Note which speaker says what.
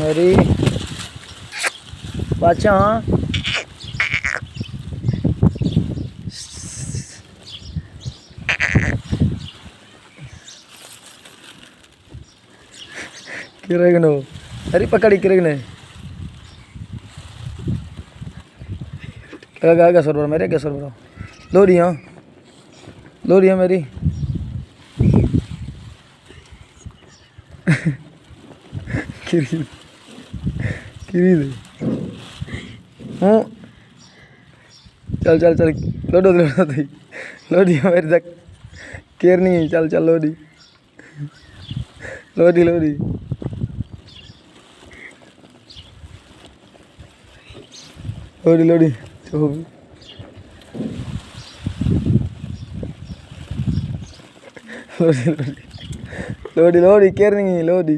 Speaker 1: मेरी बादशाह हाँ किरगनो अरे पकड़ी किरगने क्या सर मेरे क्या सर लोरी हाँ मेरी किरी किरी दे हूँ चल चल चल लोडो थी लोडी मेरी तक केयर नहीं है चल चल लोडी लोडी लोडी लोडी लोडी लोडी लोडी लोडी केयर नहीं है लोडी